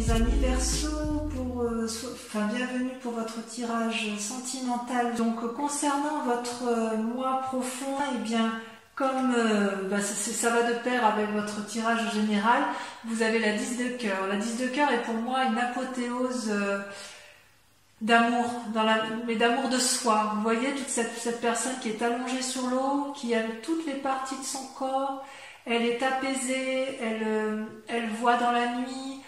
mes amis Verseau, bienvenue pour votre tirage sentimental. Donc concernant votre moi profond, eh bien comme ça va de pair avec votre tirage général, vous avez la 10 de cœur. La 10 de cœur est pour moi une apothéose d'amour, mais d'amour de soi. Vous voyez toute cette personne qui est allongée sur l'eau, qui aime toutes les parties de son corps. Elle est apaisée, elle voit dans la nuit,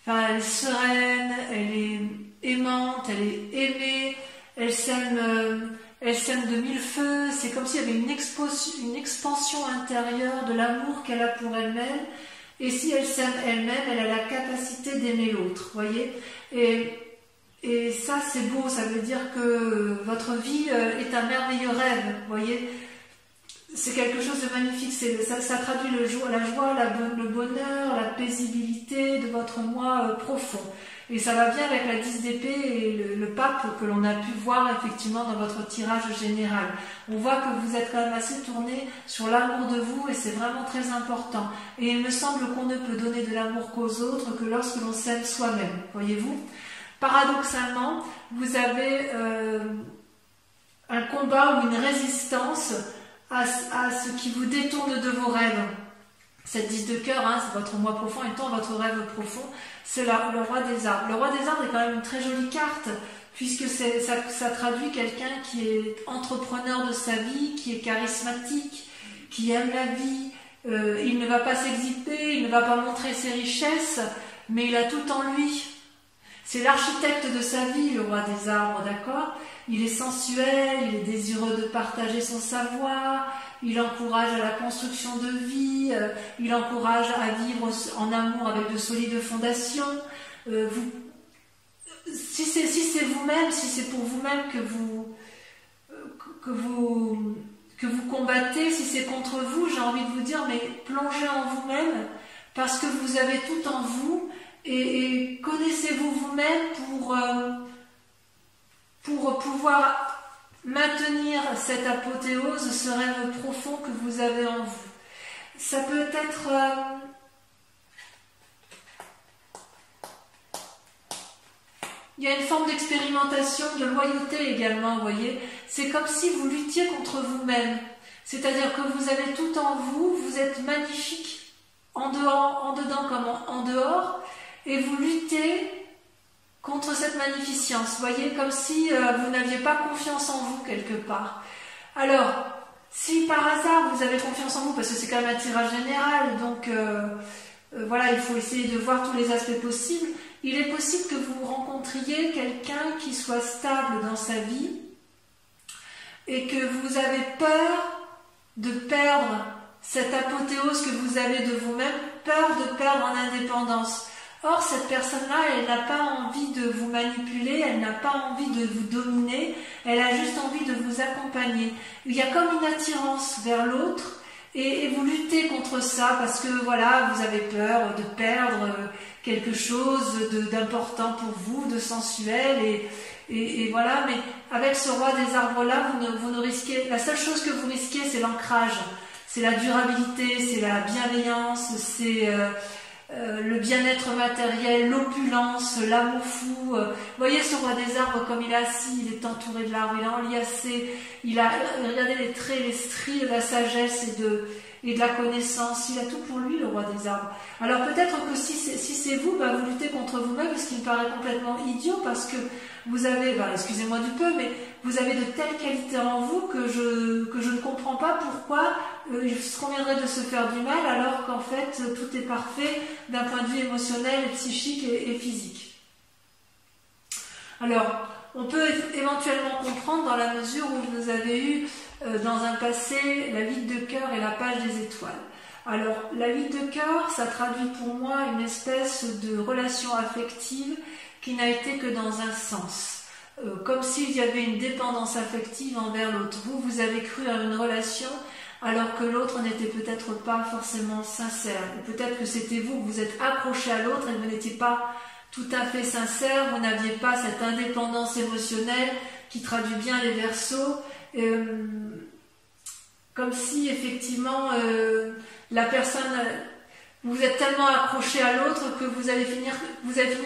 enfin, elle est sereine, elle est aimante, elle est aimée, elle s'aime de mille feux. C'est comme s'il y avait une expansion intérieure de l'amour qu'elle a pour elle-même. Et si elle s'aime elle-même, elle a la capacité d'aimer l'autre, voyez. Et ça, c'est beau, ça veut dire que votre vie est un merveilleux rêve, voyez. C'est quelque chose de magnifique, ça traduit la joie, le bonheur, la paisibilité de votre moi profond. Et ça va bien avec la 10 d'épée et le pape que l'on a pu voir effectivement dans votre tirage général. On voit que vous êtes quand même assez tourné sur l'amour de vous et c'est vraiment très important. Et il me semble qu'on ne peut donner de l'amour qu'aux autres que lorsque l'on s'aime soi-même, voyez-vous. Paradoxalement, vous avez un combat ou une résistance à ce qui vous détourne de vos rêves. Cette 10 de cœur, c'est votre moi profond, étant votre rêve profond, c'est le roi des arbres. Le roi des arbres est quand même une très jolie carte, puisque ça traduit quelqu'un qui est entrepreneur de sa vie, qui est charismatique, qui aime la vie. Il ne va pas s'exhiber, il ne va pas montrer ses richesses, mais il a tout en lui. C'est l'architecte de sa vie, le roi des arbres, d'accord? Il est sensuel, il est désireux de partager son savoir, il encourage à la construction de vie, il encourage à vivre en amour avec de solides fondations. Si c'est vous-même, si c'est pour vous-même que vous combattez, si c'est contre vous, j'ai envie de vous dire, mais plongez en vous-même, parce que vous avez tout en vous, et connaissez-vous vous-même pour pouvoir maintenir cette apothéose, ce rêve profond que vous avez en vous. Ça peut être il y a une forme d'expérimentation, de loyauté également, vous voyez. C'est comme si vous luttiez contre vous-même. C'est-à-dire que vous avez tout en vous, vous êtes magnifique en dedans comme en dehors, et vous luttez contre cette magnificence, vous voyez, comme si vous n'aviez pas confiance en vous quelque part. Alors, si par hasard vous avez confiance en vous, parce que c'est quand même un tirage général, donc voilà, il faut essayer de voir tous les aspects possibles, il est possible que vous rencontriez quelqu'un qui soit stable dans sa vie et que vous avez peur de perdre cette apothéose que vous avez de vous-même, peur de perdre en indépendance. Or, cette personne-là, elle n'a pas envie de vous manipuler, elle n'a pas envie de vous dominer, elle a juste envie de vous accompagner. Il y a comme une attirance vers l'autre et vous luttez contre ça parce que voilà, vous avez peur de perdre quelque chose d'important pour vous, de sensuel et voilà. Mais avec ce roi des arbres-là, vous ne risquez, la seule chose que vous risquez, c'est l'ancrage, c'est la durabilité, c'est la bienveillance, c'est le bien-être matériel, l'opulence, l'amour fou. Vous voyez ce roi des arbres comme il est assis, il est entouré de l'arbre, il est enliassé, regardez les traits, les stries de la sagesse et de la connaissance, il a tout pour lui, le roi des arbres. Alors peut-être que si c'est vous, vous luttez contre vous-même, ce qui me paraît complètement idiot, parce que vous avez, excusez-moi du peu, mais vous avez de telles qualités en vous que je ne comprends pas pourquoi il se conviendrait de se faire du mal alors qu'en fait tout est parfait d'un point de vue émotionnel, psychique et physique. Alors, on peut éventuellement comprendre dans la mesure où vous avez eu dans un passé la vide de cœur et la page des étoiles. Alors, la vide de cœur, ça traduit pour moi une espèce de relation affective qui n'a été que dans un sens. Comme s'il y avait une dépendance affective envers l'autre. Vous avez cru à une relation alors que l'autre n'était peut-être pas forcément sincère. Ou peut-être que c'était vous que vous êtes accroché à l'autre et vous n'étiez pas tout à fait sincère, vous n'aviez pas cette indépendance émotionnelle qui traduit bien les Verseaux. Comme si effectivement la personne Vous êtes tellement accroché à l'autre que vous avez fini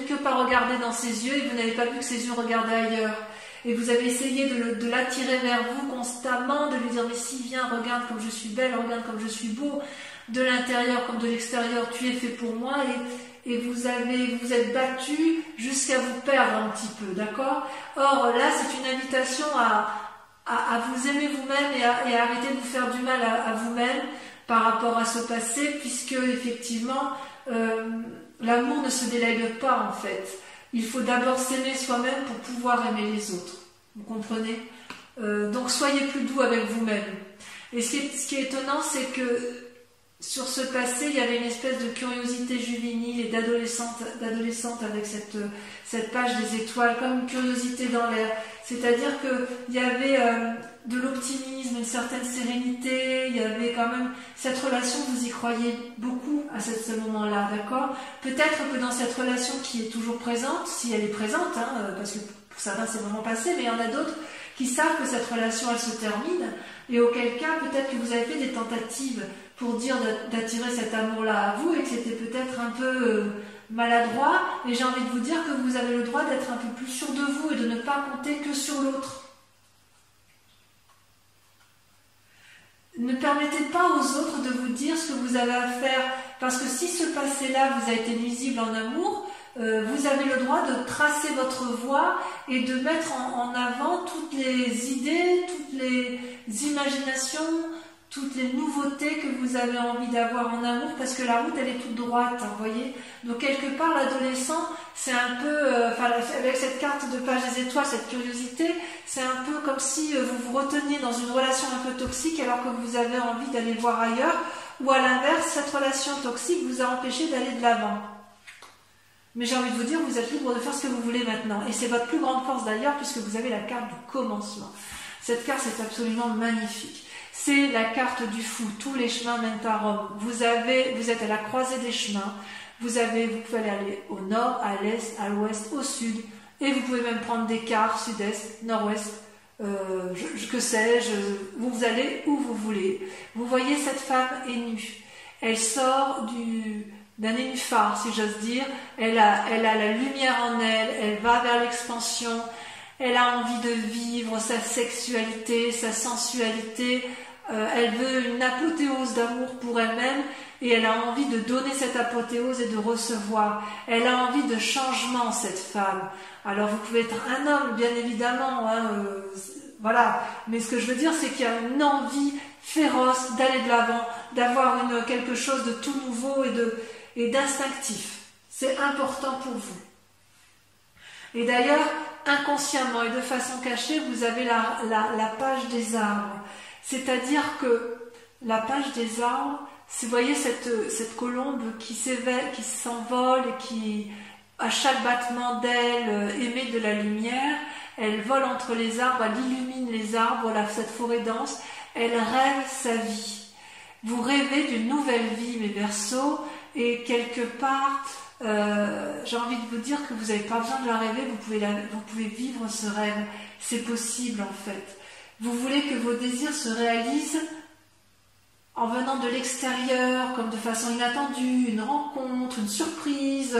que par regarder dans ses yeux et vous n'avez pas vu que ses yeux regardaient ailleurs. Et vous avez essayé de l'attirer vers vous constamment, de lui dire mais si viens, regarde comme je suis belle, regarde comme je suis beau, de l'intérieur comme de l'extérieur, tu es fait pour moi et vous êtes battu jusqu'à vous perdre un petit peu, d'accord? Or là c'est une invitation à vous aimer vous-même et à arrêter de vous faire du mal à vous-même par rapport à ce passé, puisque effectivement l'amour ne se délègue pas en fait. Il faut d'abord s'aimer soi-même pour pouvoir aimer les autres. Vous comprenez? Donc soyez plus doux avec vous-même. Et ce qui est étonnant, c'est que sur ce passé, il y avait une espèce de curiosité juvénile et d'adolescente avec cette page des étoiles, comme une curiosité dans l'air. C'est-à-dire qu'il y avait de l'optimisme, une certaine sérénité, il y avait quand même cette relation, vous y croyez beaucoup à ce moment-là, d'accord? Peut-être que dans cette relation qui est toujours présente, si elle est présente, hein, parce que pour certains c'est vraiment passé, mais il y en a d'autres qui savent que cette relation elle se termine, et auquel cas peut-être que vous avez fait des tentatives pour dire d'attirer cet amour-là à vous et que c'était peut-être un peu maladroit, et j'ai envie de vous dire que vous avez le droit d'être un peu plus sûr de vous et de ne pas compter que sur l'autre. Ne permettez pas aux autres de vous dire ce que vous avez à faire, parce que si ce passé-là vous a été nuisible en amour, vous avez le droit de tracer votre voie et de mettre en avant toutes les idées, toutes les imaginations, toutes les nouveautés que vous avez envie d'avoir en amour, parce que la route elle est toute droite, hein, voyez. Donc quelque part l'adolescent c'est un peu, avec cette carte de page des étoiles, cette curiosité, c'est un peu comme si vous vous reteniez dans une relation un peu toxique alors que vous avez envie d'aller voir ailleurs, ou à l'inverse, cette relation toxique vous a empêché d'aller de l'avant. Mais j'ai envie de vous dire, vous êtes libre de faire ce que vous voulez maintenant, et c'est votre plus grande force d'ailleurs, puisque vous avez la carte du commencement. Cette carte c'est absolument magnifique. C'est la carte du fou, tous les chemins mènent à Rome. Vous êtes à la croisée des chemins, vous pouvez aller au nord, à l'est, à l'ouest, au sud, et vous pouvez même prendre des quarts, sud-est, nord-ouest, que sais-je, vous allez où vous voulez. Vous voyez cette femme est nue, elle sort d'un nénuphar, si j'ose dire, elle a la lumière en elle, elle va vers l'expansion, elle a envie de vivre sa sexualité, sa sensualité, elle veut une apothéose d'amour pour elle-même et elle a envie de donner cette apothéose et de recevoir. Elle a envie de changement, cette femme. Alors vous pouvez être un homme, bien évidemment, hein, voilà. Mais ce que je veux dire, c'est qu'il y a une envie féroce d'aller de l'avant, d'avoir quelque chose de tout nouveau et d'instinctif. C'est important pour vous. Et d'ailleurs, inconsciemment et de façon cachée, vous avez la page des arbres. C'est-à-dire que la page des arbres, vous voyez cette colombe qui s'envole et qui, à chaque battement d'aile, émet de la lumière, elle vole entre les arbres, elle illumine les arbres, cette forêt dense, elle rêve sa vie. Vous rêvez d'une nouvelle vie, mes Verseaux, et quelque part, j'ai envie de vous dire que vous n'avez pas besoin de la rêver, vous pouvez vivre ce rêve, c'est possible en fait. Vous voulez que vos désirs se réalisent en venant de l'extérieur, comme de façon inattendue, une rencontre, une surprise,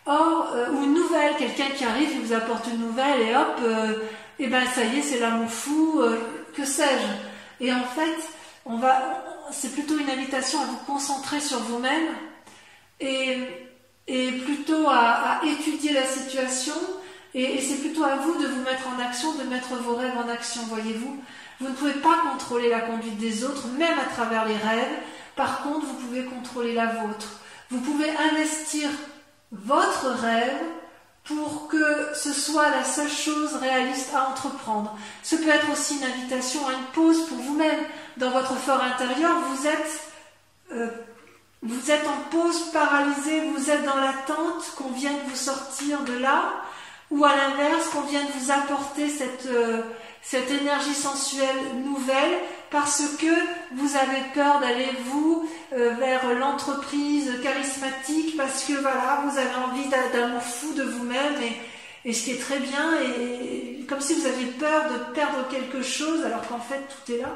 ou une nouvelle, quelqu'un qui arrive, il vous apporte une nouvelle et hop, et ben ça y est, c'est l'amour fou, que sais-je. Et en fait, c'est plutôt une invitation à vous concentrer sur vous-même et plutôt à étudier la situation. Et c'est plutôt à vous de vous mettre en action, de mettre vos rêves en action, voyez-vous. Vous ne pouvez pas contrôler la conduite des autres, même à travers les rêves. Par contre, vous pouvez contrôler la vôtre. Vous pouvez investir votre rêve pour que ce soit la seule chose réaliste à entreprendre. Ce peut être aussi une invitation à une pause pour vous-même. Dans votre fort intérieur, vous êtes en pause, paralysé, vous êtes dans l'attente qu'on vienne vous sortir de là, ou à l'inverse, qu'on vienne vous apporter cette énergie sensuelle nouvelle, parce que vous avez peur d'aller vers l'entreprise charismatique, parce que voilà, vous avez envie d'amour fou de vous-même, et ce qui est très bien, et comme si vous aviez peur de perdre quelque chose, alors qu'en fait tout est là.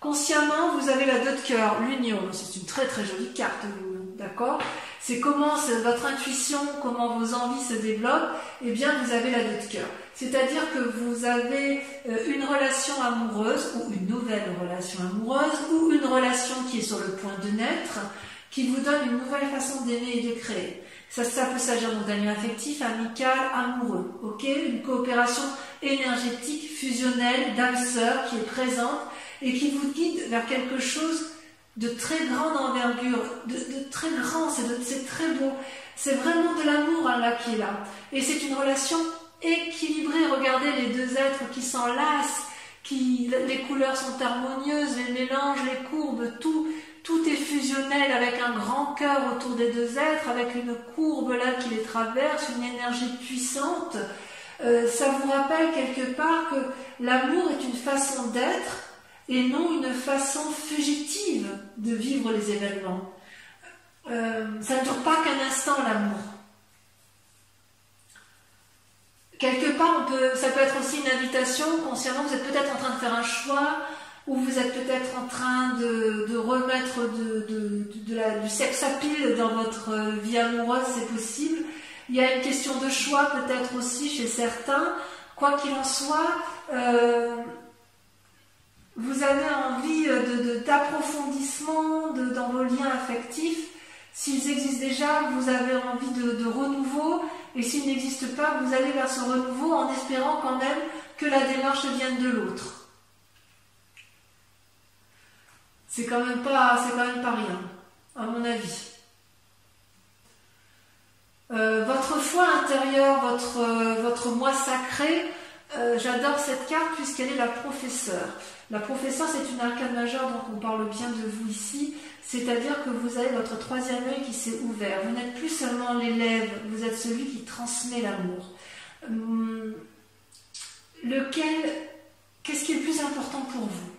Consciemment, vous avez la 2 de cœur, l'union. C'est une très très jolie carte, l'union, d'accord? C'est comment votre intuition, comment vos envies se développent. Eh bien, vous avez la 2 de cœur. C'est-à-dire que vous avez une relation amoureuse, ou une nouvelle relation amoureuse, ou une relation qui est sur le point de naître, qui vous donne une nouvelle façon d'aimer et de créer. Ça peut s'agir d'un lien affectif, amical, amoureux, ok? Une coopération énergétique, fusionnelle, d'âme sœur qui est présente et qui vous guide vers quelque chose de très grande envergure, de très grand, c'est très beau. C'est vraiment de l'amour là qui est là. Et c'est une relation équilibrée. Regardez les 2 êtres qui s'enlacent, les couleurs sont harmonieuses, les mélanges, les courbes, tout est fusionnel avec un grand cœur autour des 2 êtres, avec une courbe là qui les traverse, une énergie puissante. Ça vous rappelle quelque part que l'amour est une façon d'être et non une façon fugitive de vivre les événements. Ça ne dure pas qu'un instant, l'amour. Quelque part, ça peut être aussi une invitation, consciemment, vous êtes peut-être en train de faire un choix, ou vous êtes peut-être en train de remettre du sex appeal dans votre vie amoureuse, c'est possible. Il y a une question de choix peut-être aussi chez certains. Quoi qu'il en soit, vous avez envie d'approfondissement dans vos liens affectifs. S'ils existent déjà, vous avez envie de renouveau. Et s'ils n'existent pas, vous allez vers ce renouveau en espérant quand même que la démarche vienne de l'autre. C'est quand même pas rien, à mon avis. Votre foi intérieure, votre moi sacré, j'adore cette carte puisqu'elle est la professeure. La professeure, c'est une arcane majeure, donc on parle bien de vous ici. C'est-à-dire que vous avez votre 3e œil qui s'est ouvert. Vous n'êtes plus seulement l'élève, vous êtes celui qui transmet l'amour. Qu'est-ce qui est le plus important pour vous,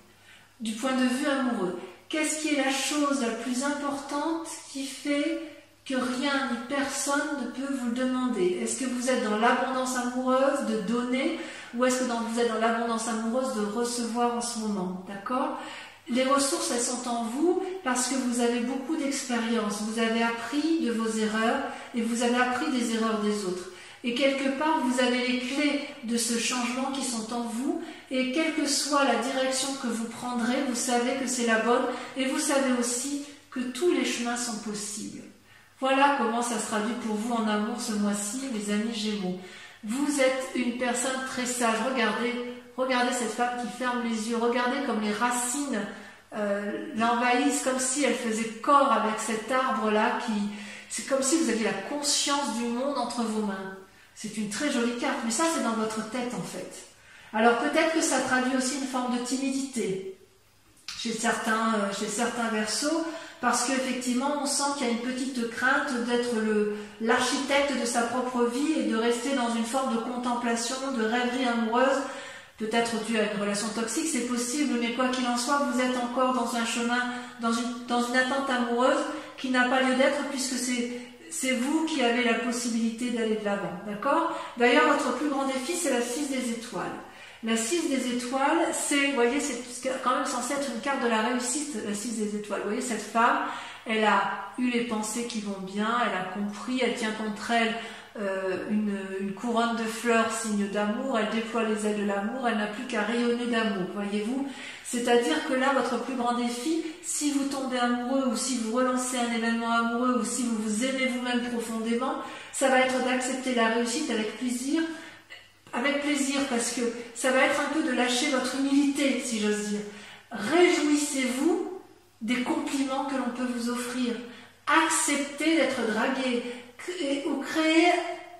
du point de vue amoureux? Qu'est-ce qui est la chose la plus importante qui fait que rien ni personne ne peut vous le demander? Est-ce que vous êtes dans l'abondance amoureuse de donner, ou est-ce que vous êtes dans l'abondance amoureuse de recevoir en ce moment? D'accord? Les ressources, elles sont en vous parce que vous avez beaucoup d'expérience. Vous avez appris de vos erreurs et vous avez appris des erreurs des autres. Et quelque part, vous avez les clés de ce changement qui sont en vous. Et quelle que soit la direction que vous prendrez, vous savez que c'est la bonne. Et vous savez aussi que tous les chemins sont possibles. Voilà comment ça se traduit pour vous en amour ce mois-ci, les amis Gémeaux. Vous êtes une personne très sage. Regardez cette femme qui ferme les yeux. Regardez comme les racines l'envahissent, comme si elle faisait corps avec cet arbre-là. C'est comme si vous aviez la conscience du monde entre vos mains. C'est une très jolie carte, mais ça c'est dans votre tête en fait. Alors peut-être que ça traduit aussi une forme de timidité chez certains Verseaux, parce qu'effectivement on sent qu'il y a une petite crainte d'être l'architecte de sa propre vie et de rester dans une forme de contemplation, de rêverie amoureuse. Peut-être dû à une relation toxique, c'est possible, mais quoi qu'il en soit, vous êtes encore dans un chemin, dans une attente amoureuse qui n'a pas lieu d'être, puisque c'est vous qui avez la possibilité d'aller de l'avant, d'accord? D'ailleurs, votre plus grand défi, c'est la 6 des étoiles. La 6 des étoiles, vous voyez, c'est quand même censé être une carte de la réussite, la 6 des étoiles. Vous voyez, cette femme, elle a eu les pensées qui vont bien, elle a compris, elle tient contre elle une couronne de fleurs, signe d'amour, elle déploie les ailes de l'amour, elle n'a plus qu'à rayonner d'amour, voyez-vous. C'est-à-dire que là, votre plus grand défi, si vous tombez amoureux ou si vous relancez un événement amoureux ou si vous vous aimez vous-même profondément, ça va être d'accepter la réussite avec plaisir parce que ça va être un peu de lâcher votre humilité, si j'ose dire. Réjouissez-vous des compliments que l'on peut vous offrir. Acceptez d'être dragué ou créer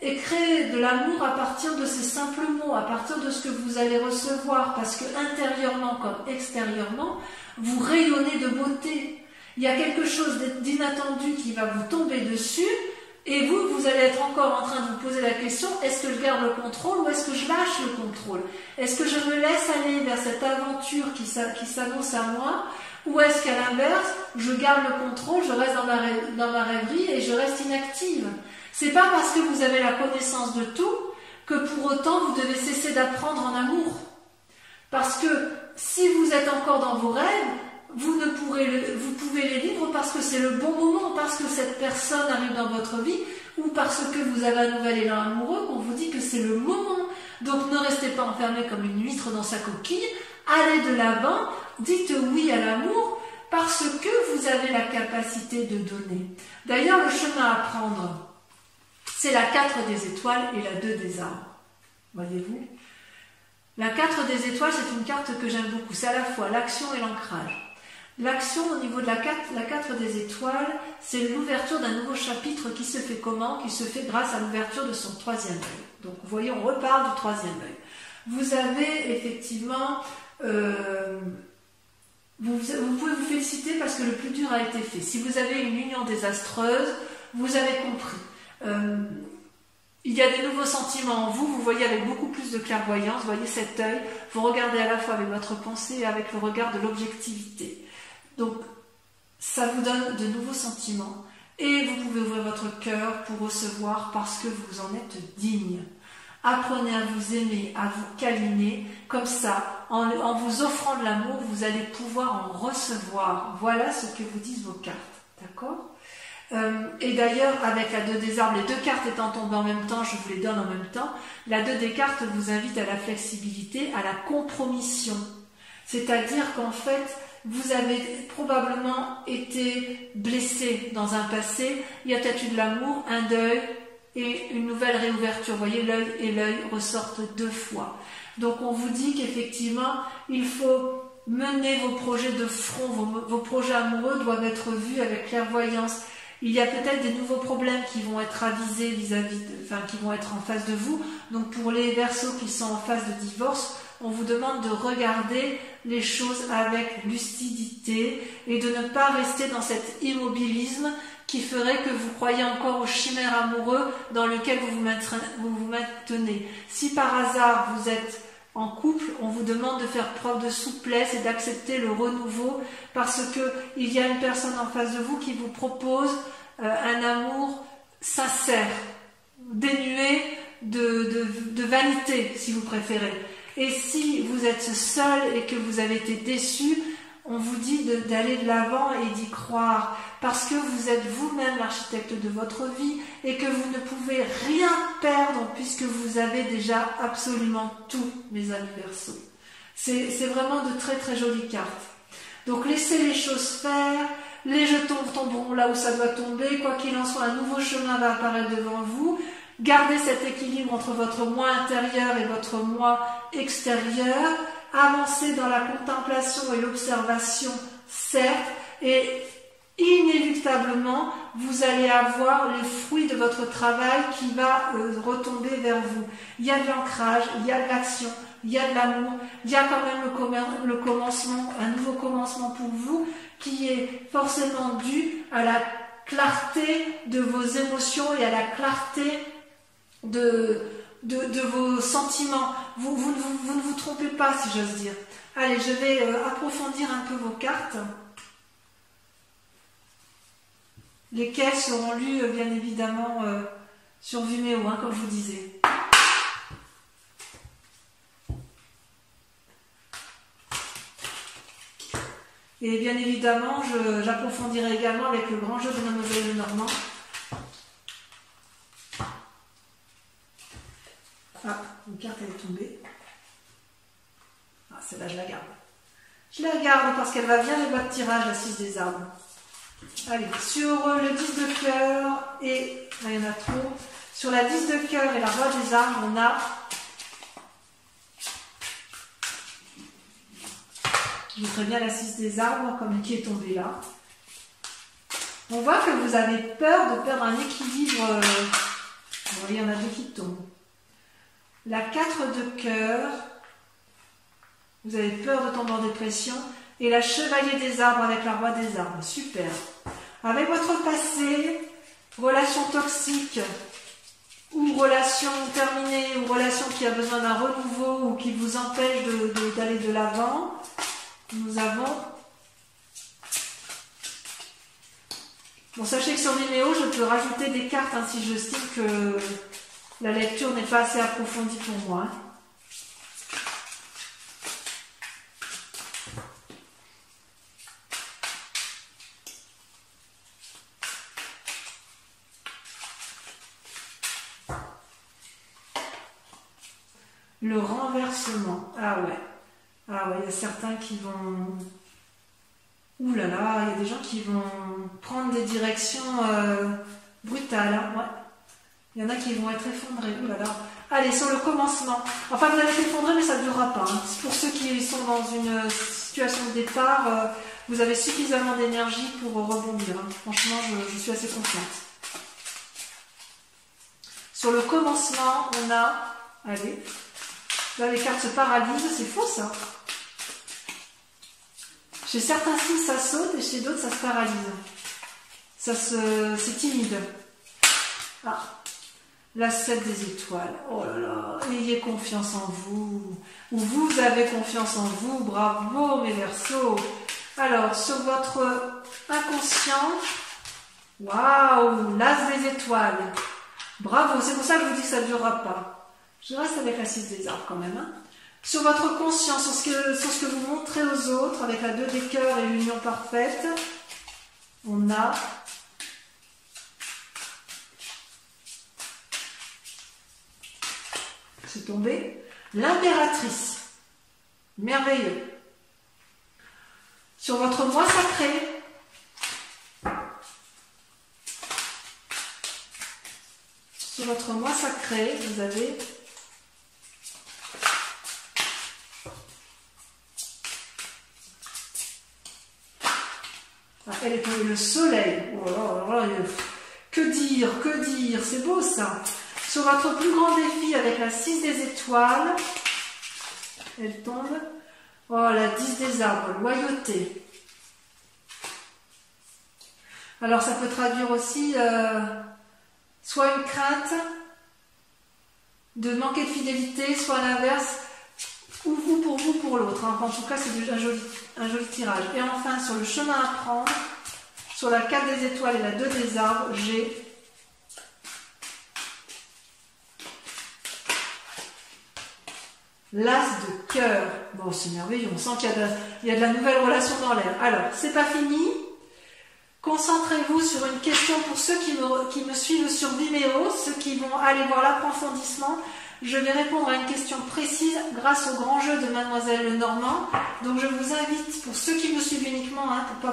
de l'amour à partir de ces simples mots, à partir de ce que vous allez recevoir, parce que intérieurement comme extérieurement, vous rayonnez de beauté. Il y a quelque chose d'inattendu qui va vous tomber dessus, et vous allez être encore en train de vous poser la question, est-ce que je garde le contrôle ou est-ce que je lâche le contrôle? Est-ce que je me laisse aller vers cette aventure qui s'annonce à moi? Ou est-ce qu'à l'inverse, je garde le contrôle, je reste dans ma rêverie et je reste inactive? C'est pas parce que vous avez la connaissance de tout que pour autant vous devez cesser d'apprendre en amour. Parce que si vous êtes encore dans vos rêves, vous pouvez les vivre parce que c'est le bon moment, parce que cette personne arrive dans votre vie, ou parce que vous avez un nouvel élan amoureux, qu'on vous dit que c'est le moment. Donc ne restez pas enfermé comme une huître dans sa coquille, allez de l'avant, dites oui à l'amour, parce que vous avez la capacité de donner. D'ailleurs, le chemin à prendre, c'est la 4 des étoiles et la 2 des arbres. Voyez-vous? La 4 des étoiles, c'est une carte que j'aime beaucoup. C'est à la fois l'action et l'ancrage. L'action au niveau de la 4 des étoiles, c'est l'ouverture d'un nouveau chapitre qui se fait comment? Qui se fait grâce à l'ouverture de son 3e œil. Donc vous voyez, on reparle du 3e œil. Vous avez effectivement... vous pouvez vous féliciter parce que le plus dur a été fait. Si vous avez une union désastreuse, vous avez compris. Il y a des nouveaux sentiments en vous, vous voyez avec beaucoup plus de clairvoyance, vous voyez cet œil, vous regardez à la fois avec votre pensée et avec le regard de l'objectivité. Donc, ça vous donne de nouveaux sentiments et vous pouvez ouvrir votre cœur pour recevoir parce que vous en êtes digne. Apprenez à vous aimer, à vous câliner, comme ça, en vous offrant de l'amour, vous allez pouvoir en recevoir. Voilà ce que vous disent vos cartes, d'accord ? Et d'ailleurs, avec la 2 des arbres, les 2 cartes étant tombées en même temps, je vous les donne en même temps, la 2 des cartes vous invite à la flexibilité, à la compromission. C'est-à-dire qu'en fait, vous avez probablement été blessé dans un passé, il y a peut-être eu de l'amour, un deuil et une nouvelle réouverture. Vous voyez, l'œil et l'œil ressortent 2 fois. Donc on vous dit qu'effectivement, il faut mener vos projets de front, vos projets amoureux doivent être vus avec clairvoyance. Il y a peut-être des nouveaux problèmes qui vont être avisés qui vont être en face de vous. Donc pour les Verseaux qui sont en phase de divorce, on vous demande de regarder les choses avec lucidité et de ne pas rester dans cet immobilisme qui ferait que vous croyez encore aux chimères amoureux dans lequel vous vous maintenez. Si par hasard vous êtes en couple, on vous demande de faire preuve de souplesse et d'accepter le renouveau parce qu'il y a une personne en face de vous qui vous propose un amour sincère, dénué de vanité, si vous préférez. Et si vous êtes seul et que vous avez été déçu, on vous dit d'aller de l'avant et d'y croire, parce que vous êtes vous-même l'architecte de votre vie et que vous ne pouvez rien perdre puisque vous avez déjà absolument tout, mes amis Verseaux. C'est vraiment de très très jolies cartes. Donc laissez les choses faire, les jetons tomberont là où ça doit tomber, quoi qu'il en soit, un nouveau chemin va apparaître devant vous. Gardez cet équilibre entre votre moi intérieur et votre moi extérieur. Avancez dans la contemplation et l'observation, certes, et inéluctablement, vous allez avoir les fruits de votre travail qui va retomber vers vous. Il y a de l'ancrage, il y a de l'action, il y a de l'amour, il y a quand même le commencement, un nouveau commencement pour vous qui est forcément dû à la clarté de vos émotions et à la clarté de vos sentiments. Vous ne vous trompez pas, si j'ose dire. Allez, je vais approfondir un peu vos cartes, lesquelles seront lues, bien évidemment, sur Vimeo, comme je vous disais. Et bien évidemment, j'approfondirai également avec le grand jeu de Mademoiselle Lenormand. Ah, une carte elle est tombée. Ah, celle-là je la garde. Je la garde parce qu'elle va bien les boîtes de tirage, la 6 des arbres. Allez, sur le 10 de cœur et... là il y en a trop. Sur la 10 de cœur et la roi des arbres, on a... je mettrai bien la 6 des arbres comme qui est tombée là. On voit que vous avez peur de perdre un équilibre. Vous voyez, il y en a 2 qui tombent. La 4 de cœur, vous avez peur de tomber en dépression. Et la chevalier des arbres avec la roi des arbres. Super. Avec votre passé, relation toxique, ou relation terminée, ou relation qui a besoin d'un renouveau, ou qui vous empêche d'aller de l'avant, nous avons... Bon, sachez que sur Vimeo, je peux rajouter des cartes si j'estime que la lecture n'est pas assez approfondie pour moi. Le renversement. Ah ouais. Ah ouais, il y a certains qui vont... Ouh là là, il y a des gens qui vont prendre des directions brutales. Hein, ouais. Il y en a qui vont être effondrés. Ouh là là. Allez, sur le commencement. Enfin, vous allez être effondrés, mais ça ne durera pas. Hein. Pour ceux qui sont dans une situation de départ, vous avez suffisamment d'énergie pour rebondir. Hein. Franchement, je suis assez confiante. Sur le commencement, on a... Allez. Là, les cartes se paralysent. C'est faux, ça. Chez certains signes, ça saute et chez d'autres, ça se paralyse. C'est timide. Ah. La 7 des étoiles. Oh là là. Ayez confiance en vous. Ou vous avez confiance en vous. Bravo, mes Verseaux. Alors, sur votre inconscient. Waouh. L'As des étoiles. Bravo. C'est pour ça que je vous dis que ça ne durera pas. Je reste avec la 6 des arbres quand même. Hein. Sur votre conscience, sur ce que vous montrez aux autres, avec la 2 des cœurs et l'union parfaite, on a c'est tombé l'impératrice. Merveilleux. Sur votre moi sacré, vous avez elle est tombée le soleil. Oh là là, que dire, c'est beau ça. Sur votre plus grand défi avec la 6 des étoiles, elle tombe. Oh, la 10 des arbres, loyauté. Alors ça peut traduire aussi soit une crainte de manquer de fidélité, soit l'inverse, ou vous pour l'autre. Hein. En tout cas, c'est un joli tirage. Et enfin, sur le chemin à prendre, sur la 4 des étoiles et la 2 des arbres, j'ai l'As de cœur. Bon, c'est merveilleux. On sent qu'il y a de la nouvelle relation dans l'air. Alors, c'est pas fini. Concentrez-vous sur une question pour ceux qui me suivent sur Vimeo, ceux qui vont aller voir l'approfondissement. Je vais répondre à une question précise grâce au grand jeu de Mademoiselle Lenormand. Donc je vous invite, pour ceux qui me suivent uniquement, hein, pour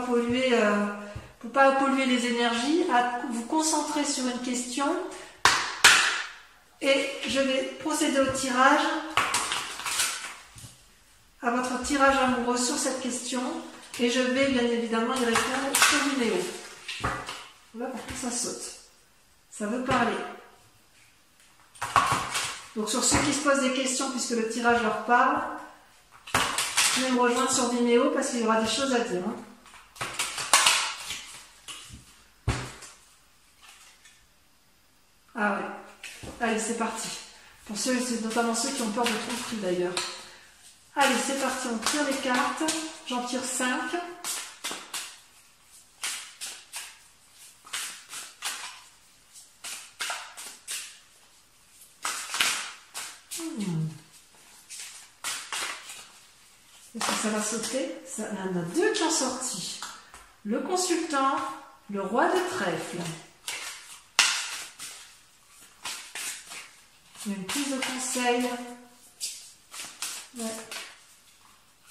pas polluer les énergies, à vous concentrer sur une question. Et je vais procéder au tirage, à votre tirage amoureux sur cette question. Et je vais bien évidemment y répondre sur Vimeo. Là, par contre, ça saute. Ça veut parler. Donc sur ceux qui se posent des questions, puisque le tirage leur parle, venez me rejoindre sur Vimeo parce qu'il y aura des choses à dire. Hein. Ah ouais. Allez, c'est parti. Pour ceux, c'est notamment ceux qui ont peur de tromperie d'ailleurs. Allez, c'est parti, on tire les cartes. J'en tire 5. Est-ce que ça va sauter? Il y en a 2 qui ont sorti. Le consultant, le roi de trèfle. Il y a une prise de conseil. Ouais.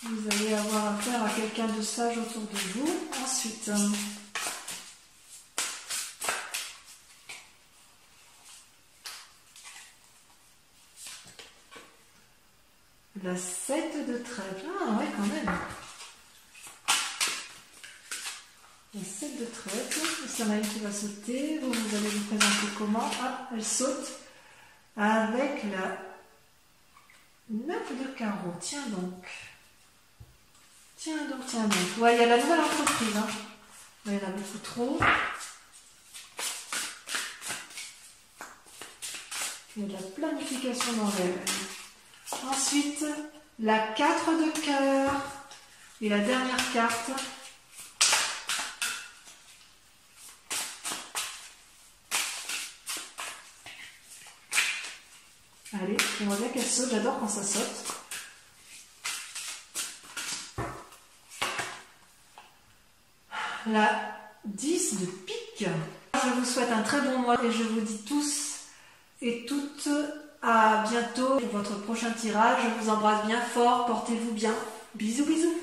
Vous allez avoir affaire à quelqu'un de sage autour de vous. Ensuite, la 7 de trèfle. Ah ouais, quand même. La 7 de trèfle. Il y en a une qui va sauter. Vous allez vous présenter comment? Ah, elle saute avec la 9 de carreau. Tiens donc. Tiens donc. Ouais, il y a la nouvelle entreprise. Hein. Il y en a beaucoup trop. Il y a de la planification dans l'air. Ensuite, la 4 de cœur. Et la dernière carte. Allez, on voit bien qu'elle saute. J'adore quand ça saute. La 10 de pique. Je vous souhaite un très bon mois et je vous dis tous et toutes à bientôt pour votre prochain tirage. Je vous embrasse bien fort, portez-vous bien. Bisous bisous.